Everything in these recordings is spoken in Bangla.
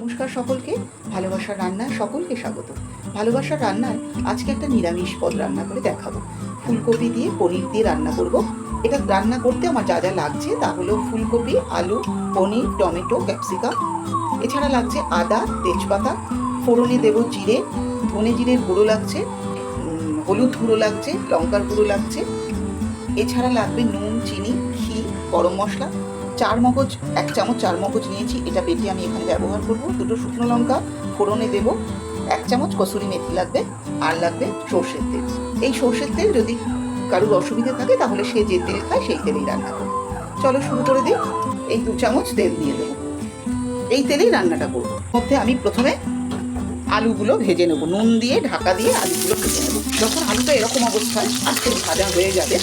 নমস্কার সকলকে। ভালোবাসার রান্নায় সকলকে স্বাগত। ভালোবাসার রান্নায় আজকে একটা নিরামিষ পদ রান্না করে দেখাবো। ফুলকপি দিয়ে পনির দিয়ে রান্না করব। এটা রান্না করতে আমার যা যা লাগছে তা হলো ফুলকপি, আলু, পনির, টমেটো, ক্যাপসিকাম। এছাড়া লাগছে আদা, তেজপাতা, ফোড়নে দেব জিরে, ধনে জিরের গুঁড়ো লাগছে, হলুদ গুঁড়ো লাগছে, লঙ্কার গুঁড়ো লাগছে। এছাড়া লাগবে নুন, চিনি, ঘি, গরম মশলা, চারমগজ, 1 চামচ চারমগজ নিয়েছি, এটা বেটে আমি এখানে ব্যবহার করব। 2টো শুকনো লঙ্কা ফোড়নে দেব, 1 চামচ কসুরি মেথি লাগবে, আর লাগবে সর্ষের তেল। এই সর্ষের তেল যদি কারোর অসুবিধা থাকে তাহলে সে যে তেল খায় সেই তেলেই রান্না করবে। চলো শুরু করে দিই। এই 2 চামচ তেল দিয়ে দেবো, এই তেলেই রান্নাটা করব। মধ্যে আমি প্রথমে আলুগুলো ভেজে নেব, নুন দিয়ে ঢাকা দিয়ে আলুগুলো ভেজে নেব। যখন আলুটা এরকম অবস্থায় আস্তে ভাজা হয়ে যাবে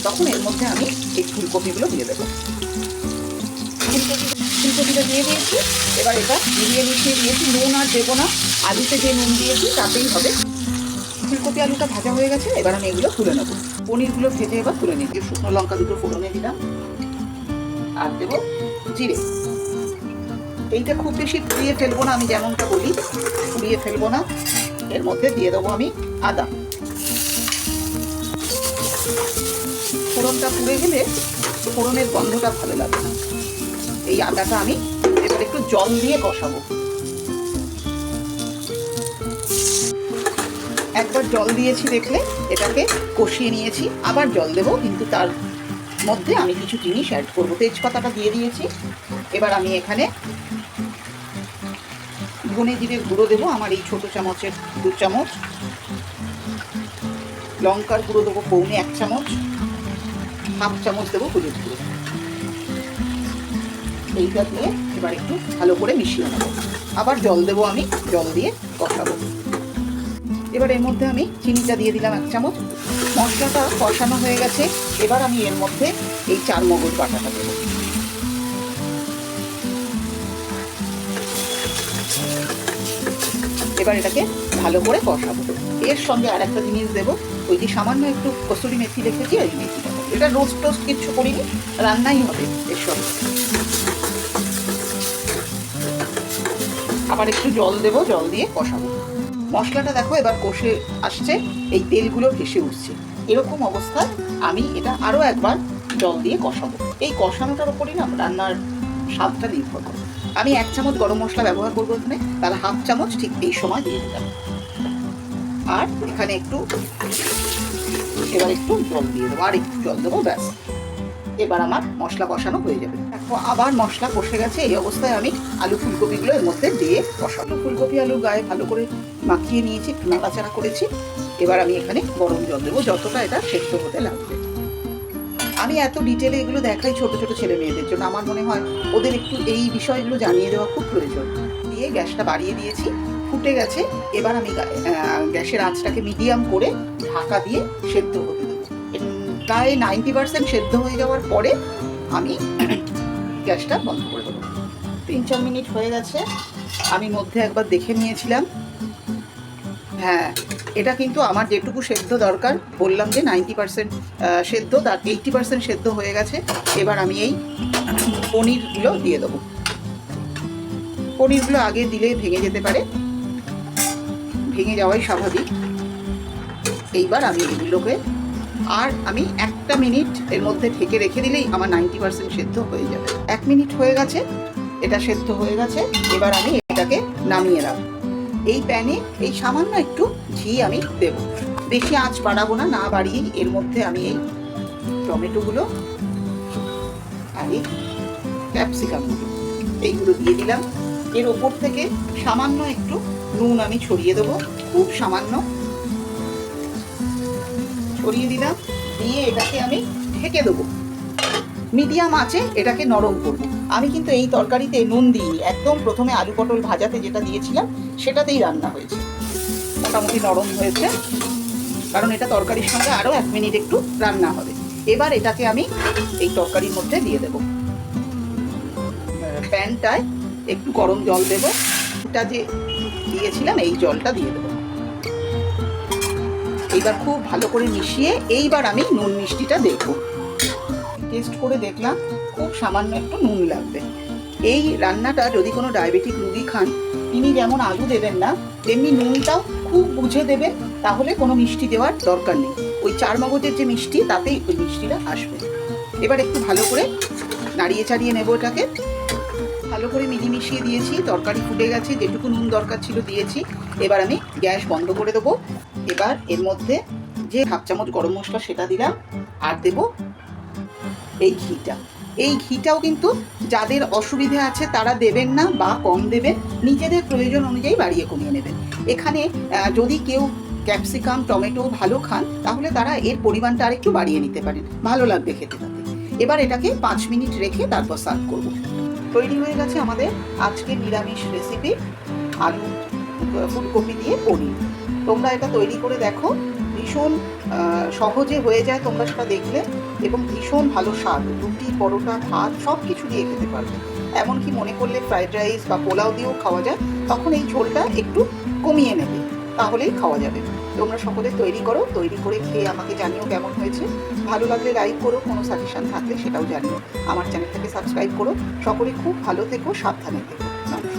তখন এর মধ্যে আমি এই ফুলকপিগুলো দিয়ে দেবো। ফুলকপিটা দিয়ে দিয়েছি, এবার এটা মিশিয়ে দিয়েছি। নুন আর দেবো না, আলুতে যে নুন দিয়েছি তাতেই হবে। ফুলকপি আলুটা ভাজা হয়ে গেছে, এবার আমি এগুলো তুলে নেবো। পনিরগুলো ভেজে এবার তুলে নিচ্ছি। শুকনো লঙ্কা 2টো ফোড়নে দিলাম, আর দেবো জিরে। এইটা খুব বেশি পুড়িয়ে ফেলবো না, আমি যেমনটা বলি পুড়িয়ে ফেলবো না। এর মধ্যে দিয়ে দেবো আমি আদা। ফোড়নটা পুড়ে গেলে ফোড়নের গন্ধটা ভালো লাগে না। এই আদাটা আমি এবার একটু জল দিয়ে কষাবো। একবার জল দিয়েছি দেখলে, এটাকে কষিয়ে নিয়েছি। আবার জল দেবো, কিন্তু তার মধ্যে আমি কিছু জিনিস অ্যাড করবো। তেজপাতাটা দিয়ে দিয়েছি। এবার আমি এখানে ধনে জিরে গুঁড়ো দেবো, আমার এই ছোট চামচের 2 চামচ। লঙ্কার গুঁড়ো দেবো পৌনে 1 চামচ। 1/2 চামচ দেবো হলুদ গুঁড়ো। এইটা দিয়ে এবার একটু ভালো করে মিশিয়ে নেবো। আবার জল দেবো, আমি জল দিয়ে কষাবো। এবার এর মধ্যে আমি চিনিটা দিয়ে দিলাম 1 চামচ। মশলাটা কষানো হয়ে গেছে, এবার আমি এর মধ্যে এই চারমগজ বাটাটা দেবো। এবার এটাকে ভালো করে কষাবো। এর সঙ্গে আর একটা জিনিস দেবো, ওই যে সামান্য একটু কসুরি মেথি রেখেছি, ওই মেথিটা। এটা রোস্ট টোস্ট কিচ্ছু করিনি, রান্নাই হবে এর সঙ্গে। আবার একটু জল দেবো, জল দিয়ে কষাবো। মশলাটা দেখো এবার কষে আসছে, এই তেলগুলো ভেসে উঠছে। এরকম অবস্থায় আমি এটা আরও একবার জল দিয়ে কষাবো। এই কষানোটার উপরই না রান্নার স্বাদটা নির্ভর করে। আমি 1 চামচ গরম মশলা ব্যবহার করবো এখানে, তার 1/2 চামচ ঠিক এই সময় দিয়ে দিলাম। আর এখানে এবার একটু জল দিয়ে দেবো, আর একটু জল দেবো, ব্যাস। এবার আমার মশলা কষানো হয়ে যাবে। দেখো আবার মশলা কষে গেছে। এই অবস্থায় আমি আলু ফুলকপিগুলো এর মধ্যে দিয়ে কষানো। ফুলকপি আলু গায়ে ভালো করে মাখিয়ে নিয়েছি, একটু নাড়াচাড়া করেছি। এবার আমি এখানে গরম জল দেবো, যতটা এটা সেদ্ধ হতে লাগবে। আমি এত ডিটেলে এগুলো দেখাই ছোট ছোট ছেলে মেয়েদের জন্য। আমার মনে হয় ওদের একটু এই বিষয়গুলো জানিয়ে দেওয়া খুব প্রয়োজন। দিয়ে গ্যাসটা বাড়িয়ে দিয়েছি, ফুটে গেছে। এবার আমি গ্যাসের আঁচটাকে মিডিয়াম করে ঢাকা দিয়ে সেদ্ধ হতে দেবো। প্রায় 90% সেদ্ধ হয়ে যাওয়ার পরে আমি গ্যাসটা বন্ধ করে দেবো। 3-4 মিনিট হয়ে গেছে। আমি মধ্যে একবার দেখে নিয়েছিলাম। হ্যাঁ, এটা কিন্তু আমার যেটুকু সেদ্ধ দরকার, বললাম যে 90% সেদ্ধ, তার 80% সেদ্ধ হয়ে গেছে। এবার আমি এই পনিরগুলো দিয়ে দেবো। পনিরগুলো আগে দিলে ভেঙে যেতে পারে, ভেঙে যাওয়াই স্বাভাবিক। এইবার আমি এগুলোকে আর আমি 1টা মিনিট এর মধ্যে ঢেকে রেখে দিলেই আমার 90% সেদ্ধ হয়ে যাবে। 1 মিনিট হয়ে গেছে, এটা সেদ্ধ হয়ে গেছে। এবার আমি এটাকে নামিয়ে রাখবো। এই প্যানে এই সামান্য একটু ঘি আমি দেব, বেশি আঁচ বাড়াবো না, না বাড়িয়ে এর মধ্যে আমি এই টমেটোগুলো আর এই ক্যাপসিকামগুলো এইগুলো দিয়ে দিলাম। এর ওপর থেকে সামান্য একটু নুন আমি ছড়িয়ে দেবো, খুব সামান্য ছড়িয়ে দিলাম। দিয়ে এটাকে আমি ঢেকে দেবো। মিডিয়াম আঁচে এটাকে নরম করব। আমি কিন্তু এই তরকারিতে নুন দিইনি, একদম প্রথমে আলু পটল ভাজাতে যেটা দিয়েছিলাম সেটাতেই রান্না হয়েছে। মোটামুটি নরম হয়েছে, কারণ এটা তরকারির সঙ্গে আরও 1 মিনিট একটু রান্না হবে। এবার এটাকে আমি এই তরকারির মধ্যে দিয়ে দেবো। প্যানটায় একটু গরম জল দেবো, এটা যে দিয়েছিলাম এই জলটা দিয়ে দেবো। এইবার খুব ভালো করে মিশিয়ে এইবার আমি নুন মিষ্টিটা দেখবো। টেস্ট করে দেখলাম খুব সামান্য একটু নুন লাগবে। এই রান্নাটা যদি কোনো ডায়াবেটিক রুগী খান, তিনি যেমন আলু দেবেন না, তেমনি নুনটাও খুব বুঝে দেবেন, তাহলে কোনো মিষ্টি দেওয়ার দরকার নেই। ওই চার মগজের যে মিষ্টি, তাতেই ওই মিষ্টিটা আসবে। এবার একটু ভালো করে নাড়িয়ে চাড়িয়ে নেবো এটাকে। ভালো করে মিশিয়ে দিয়েছি, তরকারি ফুটে গেছে, যেটুকু নুন দরকার ছিল দিয়েছি। এবার আমি গ্যাস বন্ধ করে দেবো। এবার এর মধ্যে যে হাফ চামচ গরম মশলা সেটা দিলাম, আর দেবো এই ঘিটা। এই ঘিটাও কিন্তু যাদের অসুবিধা আছে তারা দেবেন না বা কম দেবেন, নিজেদের প্রয়োজন অনুযায়ী বাড়িয়ে কমিয়ে নেবেন। এখানে যদি কেউ ক্যাপসিকাম টমেটো ভালো খান, তাহলে তারা এর পরিমাণটা আর একটু বাড়িয়ে নিতে পারেন, ভালো লাগবে খেতে তাতে। এবার এটাকে 5 মিনিট রেখে তারপর সার্ভ করব। তৈরি হয়ে গেছে আমাদের আজকে নিরামিষ রেসিপি, আলু ফুলকপি দিয়ে পনির। তোমরা এটা তৈরি করে দেখো, ভীষণ সহজে হয়ে যায়, তোমরা সেটা দেখলে, এবং ভীষণ ভালো স্বাদ। রুটি পরোটা ভাত সব কিছু দিয়ে খেতে পারবে। এমনকি মনে করলে ফ্রাইড রাইস বা পোলাও দিয়েও খাওয়া যায়, তখন এই ঝোলটা একটু কমিয়ে নেবে, তাহলেই খাওয়া যাবে। তোমরা সকলে তৈরি করো, তৈরি করে খেয়ে আমাকে জানিও কেমন হয়েছে। ভালো লাগলে লাইক করো, কোনো সাজেশন থাকলে সেটাও জানিও। আমার চ্যানেলটাকে সাবস্ক্রাইব করো। সকলে খুব ভালো থেকো, সাবধানে থেকো। নমস্কার।